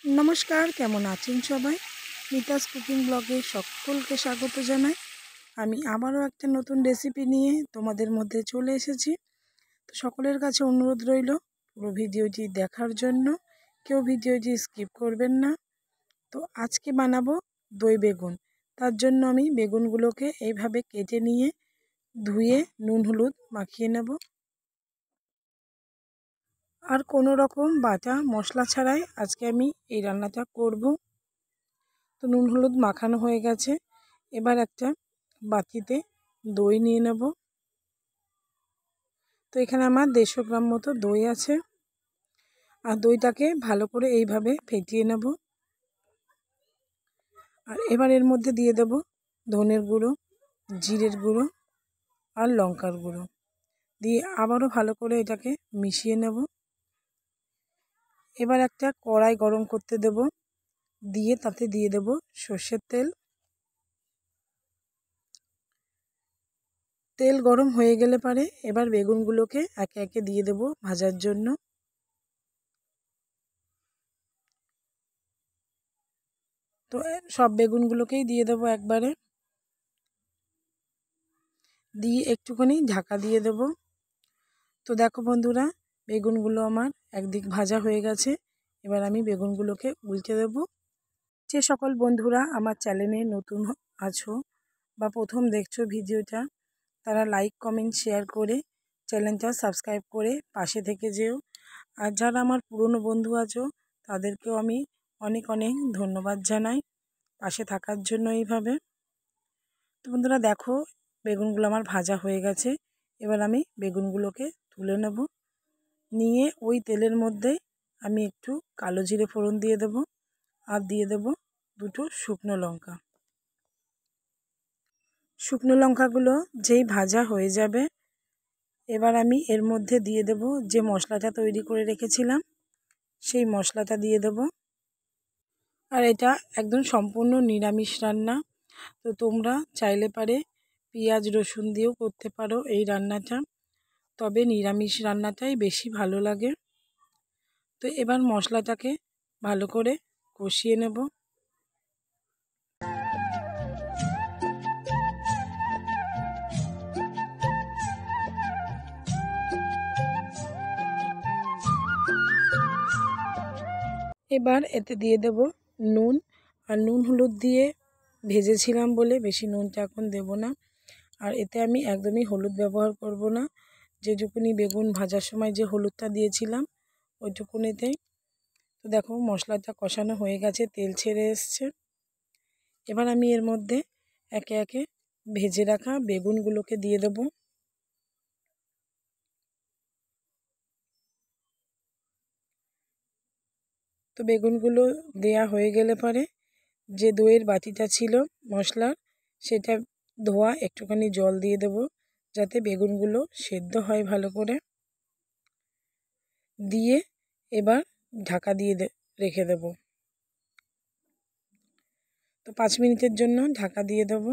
নমস্কার, কেমন আছেন সবাই? মিতাস কুকিং ব্লগে সকলকে স্বাগত জানাই। আমি আবারও একটা নতুন রেসিপি নিয়ে তোমাদের মধ্যে চলে এসেছি। তো সকলের কাছে অনুরোধ রইল পুরো ভিডিওটি দেখার জন্য, কেউ ভিডিওটি স্কিপ করবেন না। তো আজকে বানাবো দই বেগুন। তার জন্য আমি বেগুনগুলোকে এইভাবে কেটে নিয়ে ধুয়ে নুন হলুদ মাখিয়ে নেব। আর কোনো রকম বাটা মশলা ছাড়াই আজকে আমি এই রান্নাটা করব। তো নুন হলুদ মাখানো হয়ে গেছে। এবার একটা বাটিতে দই নিয়ে নেব। তো এখানে আমার 150 গ্রাম মতো দই আছে। আর দইটাকে ভালো করে এইভাবে ফেটিয়ে নেব। আর এবার এর মধ্যে দিয়ে দেব ধনের গুঁড়ো, জিরের গুঁড়ো আর লঙ্কার গুঁড়ো দিয়ে আবারও ভালো করে এটাকে মিশিয়ে নেব। এবার একটা কড়াই গরম করতে দেব, দিয়ে তাতে দিয়ে দেব সর্ষের তেল। তেল গরম হয়ে গেলে পারে এবার বেগুনগুলোকে একে একে দিয়ে দেব ভাজার জন্য। তো সব বেগুনগুলোকেই দিয়ে দেব একবারে, দিয়ে একটুখানি ঢাকা দিয়ে দেব। তো দেখো বন্ধুরা, বেগুনগুলো আমার একদিক ভাজা হয়ে গেছে। এবার আমি বেগুনগুলোকে উল্টে দেব। যে সকল বন্ধুরা আমার চ্যানেলে নতুন আছো বা প্রথম দেখছো ভিডিওটা, তারা লাইক কমেন্ট শেয়ার করে চ্যানেলটা সাবস্ক্রাইব করে পাশে থেকে যেও। আর যারা আমার পুরনো বন্ধু আছো তাদেরকেও আমি অনেক অনেক ধন্যবাদ জানাই পাশে থাকার জন্য এইভাবে। তো বন্ধুরা দেখো, বেগুনগুলো আমার ভাজা হয়ে গেছে। এবার আমি বেগুনগুলোকে তুলে নেব। নিয়ে ওই তেলের মধ্যে আমি একটু কালো জিরে ফোড়ন দিয়ে দেব, আর দিয়ে দেব 2টো শুকনো লঙ্কা। শুকনো লঙ্কাগুলো যেই ভাজা হয়ে যাবে, এবার আমি এর মধ্যে দিয়ে দেব যে মশলাটা তৈরি করে রেখেছিলাম, সেই মশলাটা দিয়ে দেব। আর এটা একদম সম্পূর্ণ নিরামিষ রান্না। তো তোমরা চাইলে পারে পেঁয়াজ রসুন দিয়েও করতে পারো এই রান্নাটা, তবে নিরামিষ রান্নাটাই বেশি ভালো লাগে। তো এবার মশলাটাকে ভালো করে কষিয়ে নেব। এবার এতে দিয়ে দেব নুন। আর নুন হলুদ দিয়ে ভেজেছিলাম বলে বেশি নুনটা এখন দেব না। আর এতে আমি একদমই হলুদ ব্যবহার করব না, যেটুকুনি বেগুন ভাজার সময় যে হলুদটা দিয়েছিলাম ওইটুকুনিতেই। তো দেখো মশলাটা কষানো হয়ে গেছে, তেল ছেড়ে এসছে। এবার আমি এর মধ্যে একে একে ভেজে রাখা বেগুনগুলোকে দিয়ে দেব। তো বেগুনগুলো দেয়া হয়ে গেলে পরে যে দইয়ের বাটিটা ছিল মশলার, সেটা ধোয়া একটুখানি জল দিয়ে দেব, যাতে বেগুনগুলো সেদ্ধ হয় ভালো করে। দিয়ে এবার ঢাকা দিয়ে রেখে দেব। তো 5 মিনিটের জন্য ঢাকা দিয়ে দেব।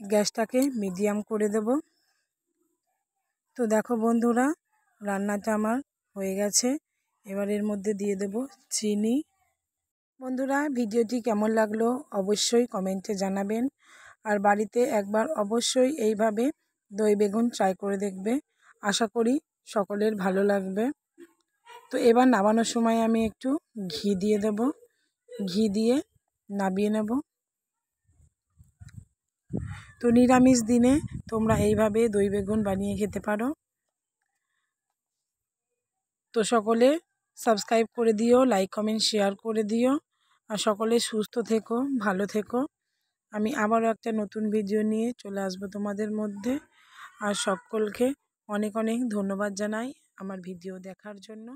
গ্যাসটাকে মিডিয়াম করে দেব। তো দেখো বন্ধুরা, রান্নাটা আমার হয়ে গেছে। এবার এর মধ্যে দিয়ে দেব চিনি। বন্ধুরা, ভিডিওটি কেমন লাগলো অবশ্যই কমেন্টে জানাবেন। আর বাড়িতে একবার অবশ্যই এইভাবে দই বেগুন ট্রাই করে দেখবে। আশা করি সকলের ভালো লাগবে। তো এবার নামানোর সময় আমি একটু ঘি দিয়ে দেব। ঘি দিয়ে নামিয়ে নেব। তো নিরামিষ দিনে তোমরা এইভাবে দই বেগুন বানিয়ে খেতে পারো। তো সকলে সাবস্ক্রাইব করে দিও, লাইক কমেন্ট শেয়ার করে দিও। আর সকলে সুস্থ থেকো, ভালো থেকো। আমি আবারও একটা নতুন ভিডিও নিয়ে চলে আসবো তোমাদের মধ্যে। আর সকলকে অনেক অনেক ধন্যবাদ জানাই আমার ভিডিও দেখার জন্য।